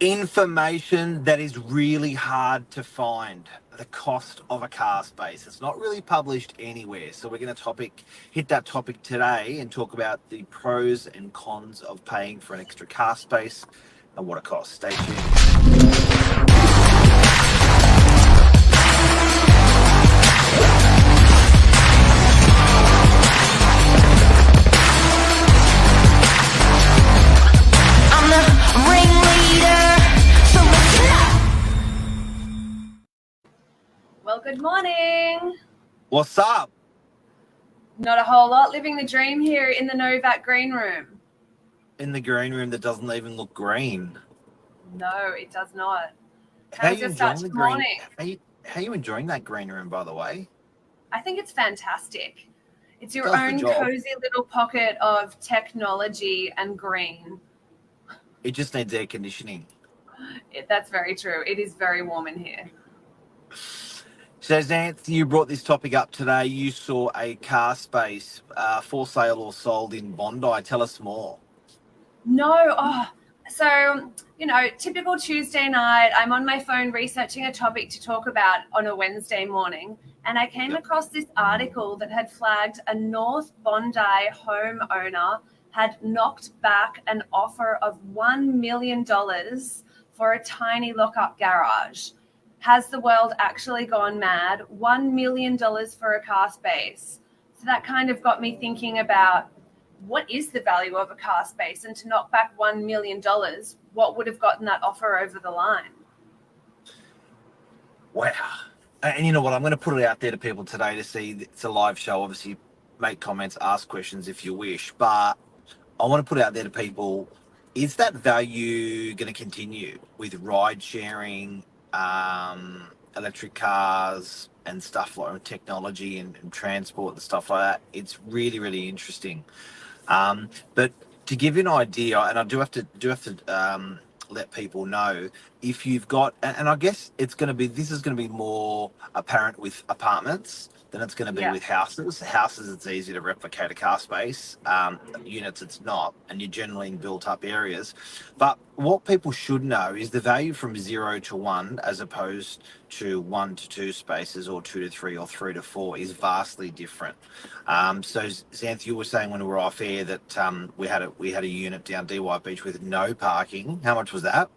Information that is really hard to find. The cost of a car space. It's not really published anywhere. So we're going to hit that topic today and talk about the pros and cons of paying for an extra car space and what it costs. Stay tuned. Well, good morning. What's up? Not a whole lot. Living the dream here in the Novat green room. In the green room that doesn't even look green. No, it does not. How are you enjoying the green? Morning? How are you enjoying that green room, by the way? I think it's fantastic. It's your own cozy little pocket of technology and green. It just needs air conditioning. That's very true. It is very warm in here. So, Xanth, you brought this topic up today. You saw a car space for sale or sold in Bondi. Tell us more. No. So, typical Tuesday night, I'm on my phone researching a topic to talk about on a Wednesday morning, and I came across this article that had flagged a North Bondi homeowner had knocked back an offer of $1 million for a tiny lock-up garage. Has the world actually gone mad? $1 million for a car space. So that kind of got me thinking about what is the value of a car space, and to knock back $1 million, what would have gotten that offer over the line? Wow. And you know what? I'm going to put it out there to people today to see. It's a live show. Obviously, make comments, ask questions if you wish. But I want to put it out there to people, is that value going to continue with ride sharing, electric cars and stuff like technology and transport and stuff like that? It's really, really interesting. But to give you an idea, and I do have to let people know, if you've got, and I guess this is going to be more apparent with apartments than it's going to be with houses. Houses, it's easy to replicate a car space. Units, it's not, and you're generally in built-up areas. But what people should know is the value from 0 to 1, as opposed to 1 to 2 spaces, or 2 to 3, or 3 to 4, is vastly different. So, Xanth, you were saying when we were off air that we had a unit down DY Beach with no parking. How much was that?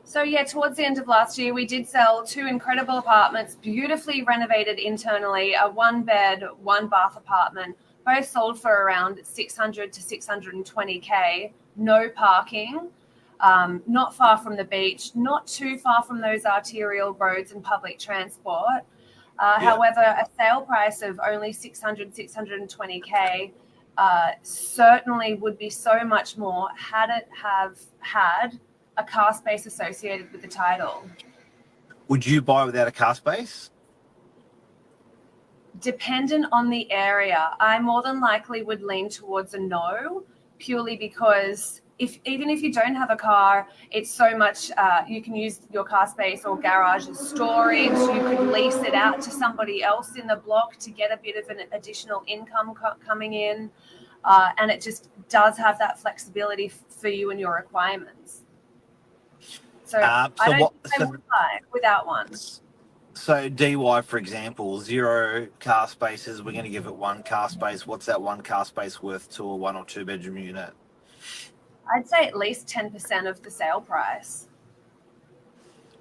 So towards the end of last year, we did sell 2 incredible apartments, beautifully renovated internally, a 1-bed, 1-bath apartment, both sold for around 600 to 620K, no parking, not far from the beach, not too far from those arterial roads and public transport. However, a sale price of only 600, 620K certainly would be so much more had it have had a car space associated with the title. Would you buy without a car space? Dependent on the area, I more than likely would lean towards a no, purely because even if you don't have a car, it's so much, you can use your car space or garage as storage. You could lease it out to somebody else in the block to get a bit of an additional income coming in. And it just does have that flexibility for you and your requirements. So I don't think I would buy without one. So DY, for example, 0 car spaces, we're going to give it 1 car space. What's that 1 car space worth to a 1 or 2 bedroom unit? I'd say at least 10% of the sale price.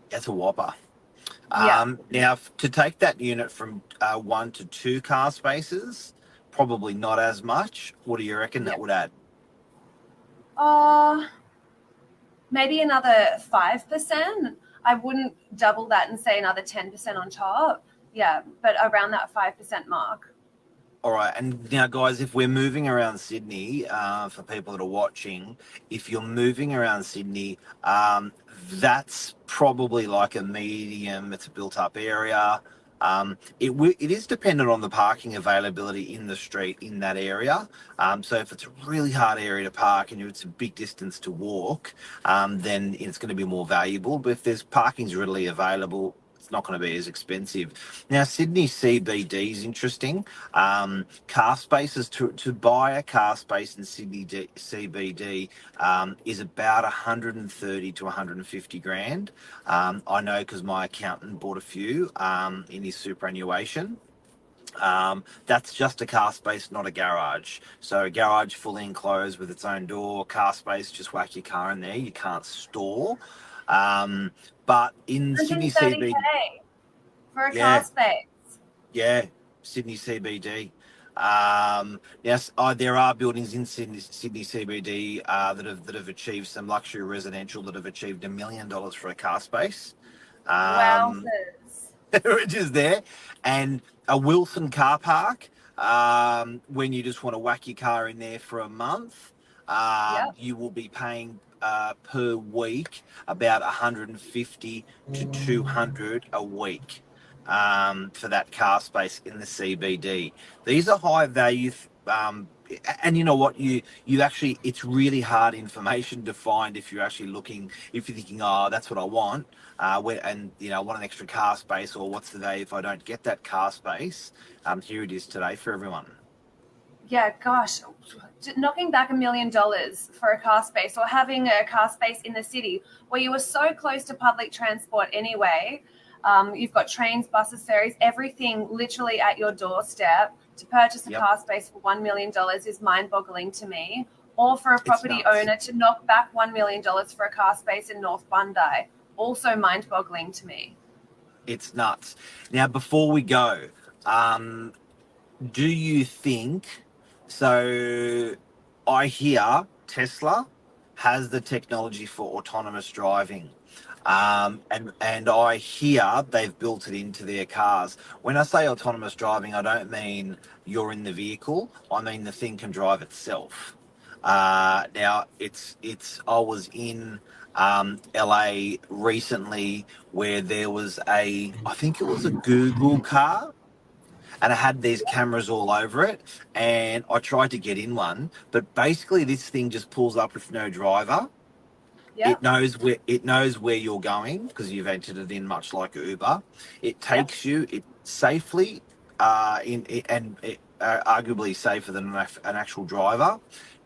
That's a whopper. Now, to take that unit from 1 to 2 car spaces, probably not as much. What do you reckon that would add? Maybe another 5%. I wouldn't double that and say another 10% on top. Yeah, but around that 5% mark. All right. And now, guys, if we're moving around Sydney, for people that are watching, if you're moving around Sydney, that's probably like a medium. It's a built-up area. It is dependent on the parking availability in the street in that area. So if it's a really hard area to park and it's a big distance to walk, then it's going to be more valuable. But if there's parking's readily available, it's not going to be as expensive. Now, Sydney CBD is interesting. Car spaces, to buy a car space in Sydney CBD is about 130 to 150 grand. I know because my accountant bought a few in his superannuation. That's just a car space, not a garage. So a garage fully enclosed with its own door, car space, just whack your car in there. You can't store. But in Sydney 130K CBD, for a car yeah, space. yeah, Sydney CBD. Yes, there are buildings in Sydney CBD that have achieved some luxury residential that have achieved $1 million for a car space. Um, Wowzers. which is there, and a Wilson car park. When you just want to whack your car in there for a month, Yep. you will be paying per week about 150 to 200 a week for that car space in the CBD. These are high value. And you know what, you actually, it's really hard information to find if you're actually looking, if you're thinking, oh, that's what I want, and I want an extra car space, or what's the day if I don't get that car space. Here it is today for everyone. Yeah, gosh, knocking back $1 million for a car space, or having a car space in the city where you are so close to public transport anyway. You've got trains, buses, ferries, everything literally at your doorstep. To purchase a car space for $1 million is mind-boggling to me. Or for a property owner to knock back $1 million for a car space in North Bondi, also mind-boggling to me. It's nuts. Now, before we go, do you think, so I hear Tesla has the technology for autonomous driving. And I hear they've built it into their cars. When I say autonomous driving, I don't mean you're in the vehicle. I mean the thing can drive itself. Now, I was in LA recently where there was I think it was a Google car, and it had these cameras all over it, and I tried to get in one, but basically this thing just pulls up with no driver. Yep. It knows where you're going because you've entered it in, much like Uber. It takes you it safely, arguably safer than an actual driver,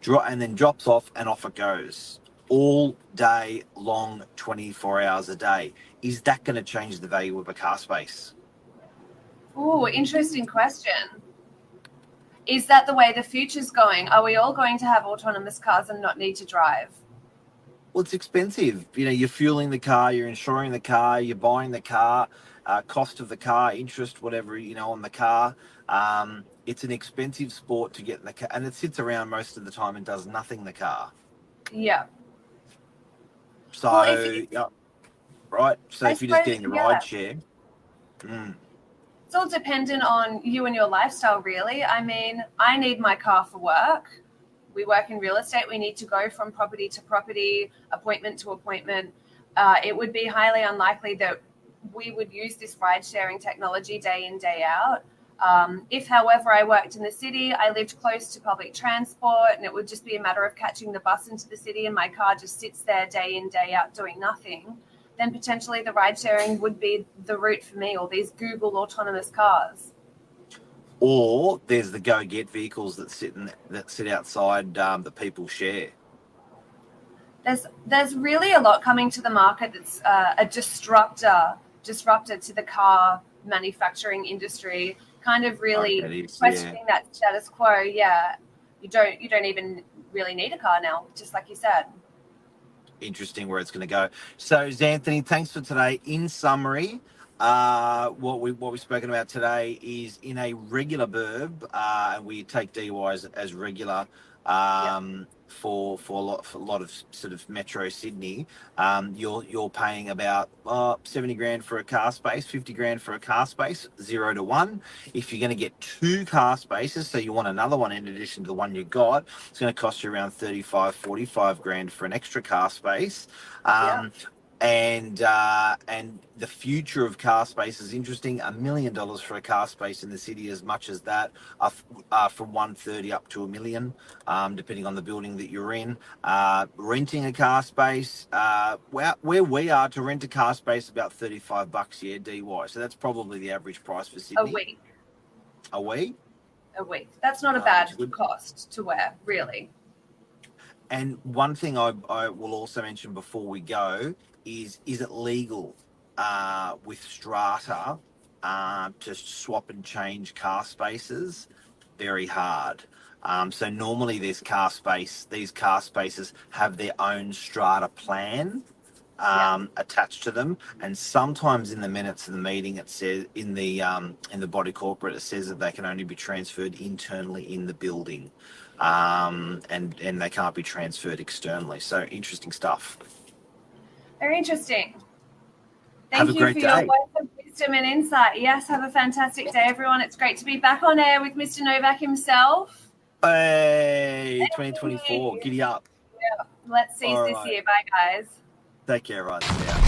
and then drops off and off it goes all day long, 24 hours a day. Is that going to change the value of a car space? Oh, interesting question. Is that the way the future's going? Are we all going to have autonomous cars and not need to drive? Well, it's expensive. You're fueling the car, you're insuring the car, you're buying the car, cost of the car, interest, whatever, on the car. It's an expensive sport to get in the car, and it sits around most of the time and does nothing in the car. Yeah. So, right. So if you're just getting a ride share. It's all dependent on you and your lifestyle, really. I mean, I need my car for work. We work in real estate. We need to go from property to property, appointment to appointment. It would be highly unlikely that we would use this ride-sharing technology day in, day out. If, however, I worked in the city, I lived close to public transport, and it would just be a matter of catching the bus into the city and my car just sits there day in, day out doing nothing, then potentially the ride-sharing would be the route for me, or these Google autonomous cars. Or there's the go-get vehicles that sit outside that people share. There's really a lot coming to the market that's a disruptor to the car manufacturing industry, kind of really questioning that status quo. Yeah, you don't even really need a car now, just like you said. Interesting where it's going to go. So, Xanthony, thanks for today. In summary, what we've spoken about today is in a regular burb, and we take DUIs as regular for a lot of sort of Metro Sydney. You're paying about 70 grand for a car space, 50 grand for a car space, 0 to 1. If you're going to get 2 car spaces, so you want another one in addition to the one you got, it's going to cost you around 35, 45 grand for an extra car space. and the future of car space is interesting. $1 million for a car space in the city, as much as that, from 130 up to $1 million, depending on the building that you're in. Renting a car space, where we are, to rent a car space, about $35 a year DY. So that's probably the average price for Sydney. A week. A week? A week. That's not a bad Good. cost to wear, really. And one thing I will also mention before we go is it legal with Strata to swap and change car spaces? Very hard. So normally these car spaces have their own Strata plan attached to them, and sometimes in the minutes of the meeting it says, in the body corporate, it says that they can only be transferred internally in the building, and they can't be transferred externally. So interesting stuff. Very interesting. Have a Thank you great for day. your words of wisdom and insight. Yes, have a fantastic day, everyone. It's great to be back on air with Mr. Novak himself. Hey, 2024, giddy up. Yeah, let's seize this year. Bye, guys. Take care, right? Yeah.